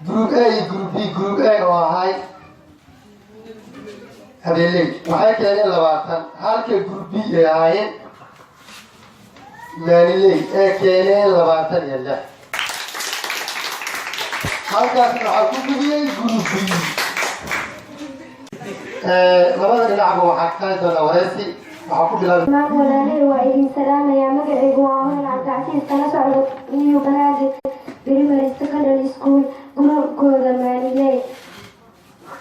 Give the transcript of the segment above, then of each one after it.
جروب A جروب B جروب A وهاي هذه اللي وهاي كان لواتن هالك جروب B هاي يعني اللي A كان لواتن يلا هالك أصلا جروب B جروب B لما نلعبوا حكاية ولا ورثي وحكوا بلا ما ولا لي وإذن سلام يا مقعد وعمل عبد العزيز كان سعود نيو بنادي بريمري سكندري سكول gurubkooda maaliyeed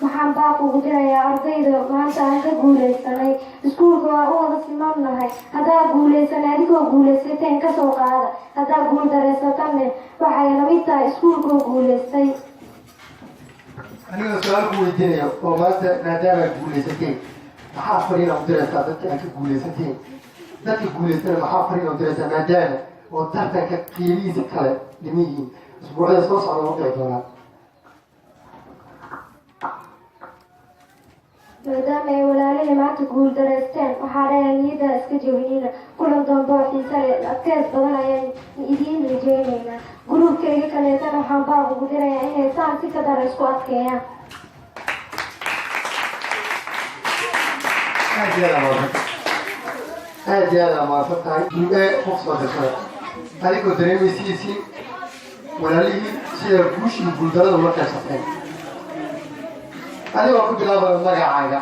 waxaan baaq ugu dirayaa ardayda maanta aan ka guulaysanay iskuulka waa u wada simannahay haddaa guulaysan adigoo guulaysateen ka soo qaada haddaa guul daraysatanne waxay lamid tahay iskuulkoo guulaystay aniga su'aal ku weydiinaya oo maanta maadaama guulaysateen maxaa fariin u diraysaa dadka aan ka guulaysateen dadka guulaystana maxaa fariin u diraysaa maadaama oo tartanka qiimihiisa kale dhiman yihiin اسبوعين صوص على وضع دولار maadaama ay walaalihii maanta guul daraysteen waxaa dhahay niyadda iska jawinina kulan dambe oo xiise leh adkeys badan ayaan idiin rajaynaynaa gruubkayga kaleetana waxaan baaq ugu dirayaa inay saan si ka dara isku adkeeyaan aad iyo aad amaadsan tahay gruub A qof soo dashada adigoo dareemaysiisii walaalihii sida guush iyo guuldarada ula qaybsateen adigoo ku bilaabaya magacaaga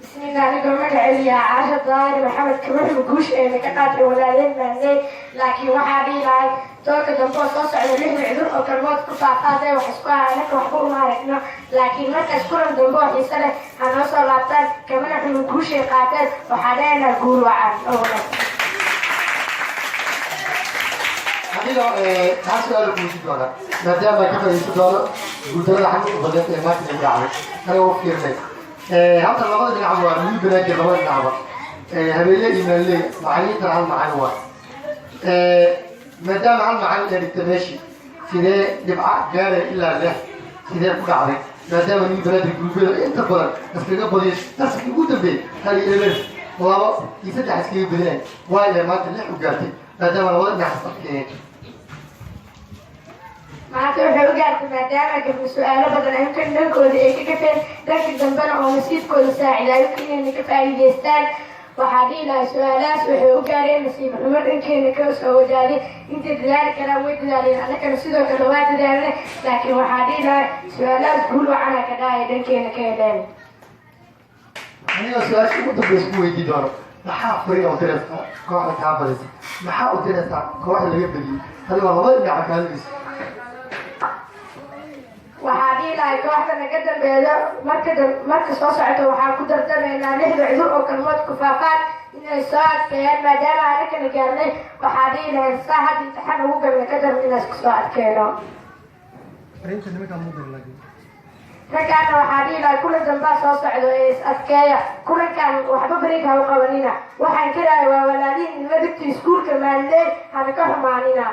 bismillah anigoo magaceeya caasha daahir maxamed kabuxu guush eena ka qaatay walaaleen maanay laakiin waxaa dhihi lahay doorka dambe oo soo socda lixda cudur oo kalmood ku faahfaahday wax isku aanaka waxba uma aragno laakiin markaas kulan dambe oo xiise leh ha noo soo laabtaan kamana xunu guushay qaateen waxaa dhahayna guul wacan oo wanaagsan adiga hal su-aal ku weydiin doona maadaama ka faa'iidaysan doono guuldarada xanuunka badan ee maanta lagu dhacday aniga u fiirnay halkan labada dhinac waa miyi banaadir labada dhinacba habeeye iyo maaley macallimiinta hal macallin waa maadaama hal macallin ee dhigta meeshii sidee dhibca gaaraya ilaa leh sidee ku dhacday maadaama miyi banaadir gurubyada inta badan iskaga badiyo taski ugu dambeeyey hal iyo eber labo iyo saddex iskaga badinay waayo maanta lix u gaartay maadaama labada dhinac isarkeen maanta waxay u gaartay maadaama gabdho su-aalo badan ay kan dhankooda ay ka gafeen dhanka dambena oo nasiibkooda saacidaayo inayna ka faa'iidaystaan waxaa dhihi lahay su-aalahaas waxay u gaareen nasiib xumo dhankeena ka soo wajaaday intay dadaali karaan way dadaaleen annagana sidoo kale waa dadaalne laakiin waxaa dhihi lahay su-aalahaas guul wacana ka dhahaya dhankeena ka heleen aniga su-aasha ugu dambaysa ku weydii doono maxaa fariin oo diraysaa kooxda kaa badisa maxaa u diraysaa kooxda laga badiyey adigoo labada dhinaca kaaladiisa waxaa dhihi lahay kooxda naga dambeeyo marka soo socota waxaan ku dardamaynaa lixda cudur oo kalmood ku faafaan inay soo adkeeyaan maadaama anakana gaarnay waxaa dhihi lahay saa hadda imtixaan ugu galna ka dambe inaas ku soo adkeeno raggaana waxaa dhihi lahay kulan dambaa soo socdo ee is adkeeya kulankan waxba beriig ha u qabanina waxaan karaaya waa walaalihin inla dhigta iskuulka maaliley hana ka xumaanina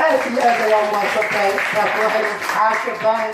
aad iyo aad ayaa umahadsantahay taas waxay xaasha tahay